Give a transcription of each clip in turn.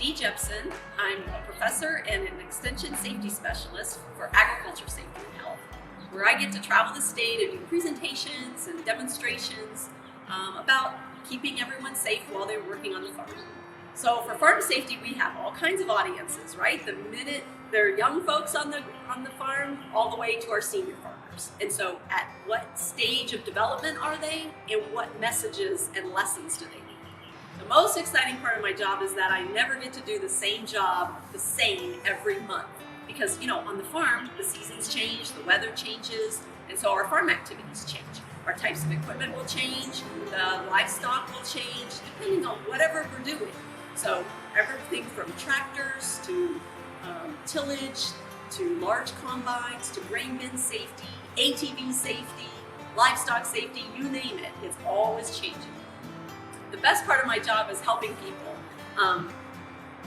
Dee Jepsen. I'm a professor and an extension safety specialist for agriculture safety and health, where I get to travel the state and do presentations and demonstrations about keeping everyone safe while they're working on the farm. So for farm safety, we have all kinds of audiences, right? The minute they're young folks on the farm, all the way to our senior farmers. And so at what stage of development are they, and what messages and lessons do they need? The most exciting part of my job is that I never get to do the same job the same every month. Because, on the farm, the seasons change, the weather changes, and so our farm activities change. Our types of equipment will change, the livestock will change, depending on whatever we're doing. So everything from tractors to tillage, to large combines, to grain bin safety, ATV safety, livestock safety, you name it, it's always changing. The best part of my job is helping people.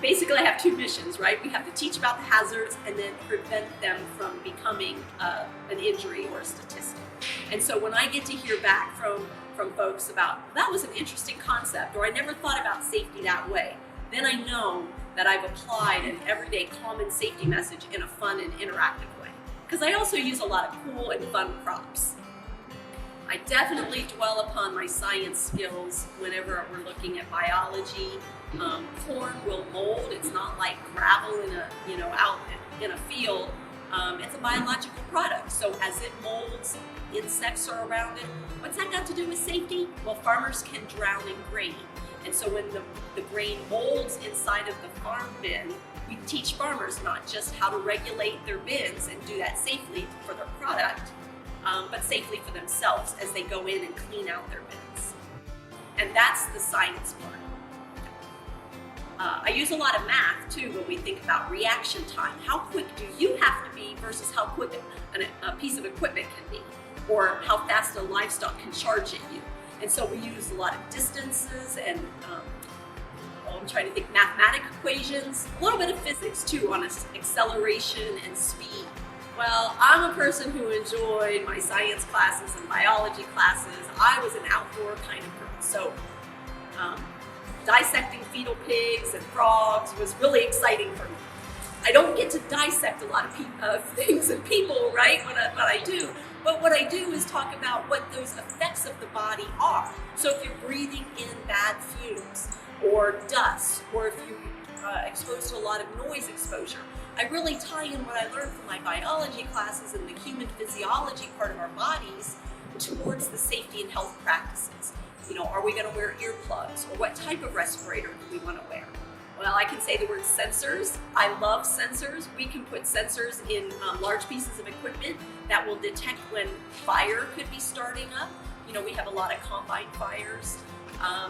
Basically, I have two missions, right? We have to teach about the hazards and then prevent them from becoming an injury or a statistic. And so when I get to hear back from folks about, that was an interesting concept, or I never thought about safety that way, then I know that I've applied an everyday common safety message in a fun and interactive way. Because I also use a lot of cool and fun props. I definitely dwell upon my science skills whenever we're looking at biology. Corn will mold. It's not like gravel out in a field. It's a biological product. So as it molds, insects are around it. What's that got to do with safety? Well, farmers can drown in grain. And so when the grain molds inside of the farm bin, we teach farmers not just how to regulate their bins and do that safely for their product, but safely for themselves as they go in and clean out their bins. And that's the science part. I use a lot of math too when we think about reaction time. How quick do you have to be versus how quick a piece of equipment can be, or how fast a livestock can charge at you. And so we use a lot of distances and I'm trying to think mathematical equations, a little bit of physics too on acceleration and speed. Well, I'm a person who enjoyed my science classes and biology classes. I was an outdoor kind of girl. So dissecting fetal pigs and frogs was really exciting for me. I don't get to dissect a lot of things and people, right, when I do. But what I do is talk about what those effects of the body are. So if you're breathing in bad fumes or dust, or if you're exposed to a lot of noise exposure, I really tie in what I learned from my biology classes and the human physiology part of our bodies towards the safety and health practices. Are we going to wear earplugs, or what type of respirator do we want to wear? Well, I can say the word sensors. I love sensors. We can put sensors in large pieces of equipment that will detect when fire could be starting up. We have a lot of combine fires.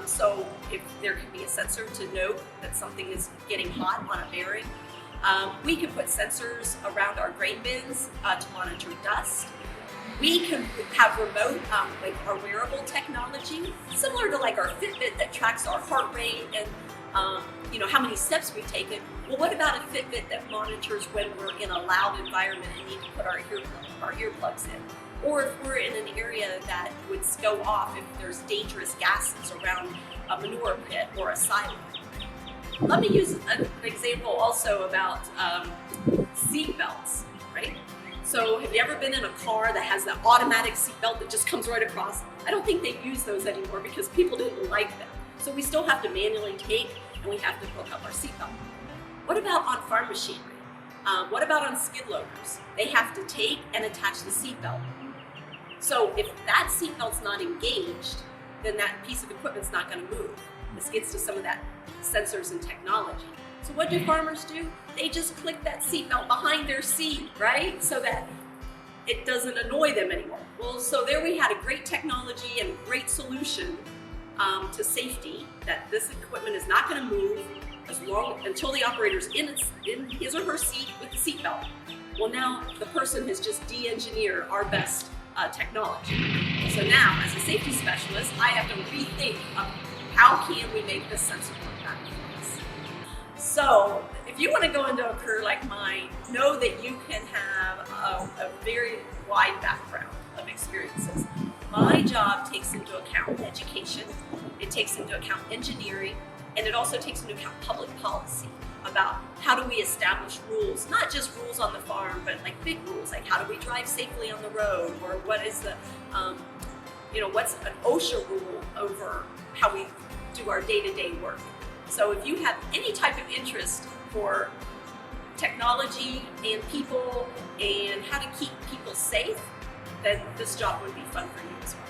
So if there can be a sensor to note that something is getting hot on a bearing. We can put sensors around our grain bins to monitor dust. We can have remote, our wearable technology, similar to like our Fitbit that tracks our heart rate and how many steps we've taken. Well, what about a Fitbit that monitors when we're in a loud environment and need to put our earplugs in? Or if we're in an area that would go off if there's dangerous gases around a manure pit or a silo. Let me use an example also about seat belts, right? So have you ever been in a car that has that automatic seat belt that just comes right across? I don't think they use those anymore because people didn't like them. So we still have to manually take, and we have to hook up our seatbelt. What about on farm machinery? What about on skid loaders? They have to take and attach the seatbelt. So if that seatbelt's not engaged, then that piece of equipment's not going to move. This gets to some of that sensors and technology. So what do farmers do? They just click that seatbelt behind their seat, right? So that it doesn't annoy them anymore. Well, so there we had a great technology and a great solution to safety, that this equipment is not going to move until the operator's in his or her seat with the seatbelt. Well, now the person has just de-engineered our best technology. So now, as a safety specialist, I have to rethink how can we make this sensor work better for us. So if you want to go into a career like mine, know that you can have a very wide background of experiences. My job takes into account education, it takes into account engineering, And it also takes into account public policy about how do we establish rules, not just rules on the farm, but like big rules, like how do we drive safely on the road, or what is the, what's an OSHA rule over how we do our day-to-day work. So if you have any type of interest for technology and people and how to keep people safe, then this job would be fun for you as well.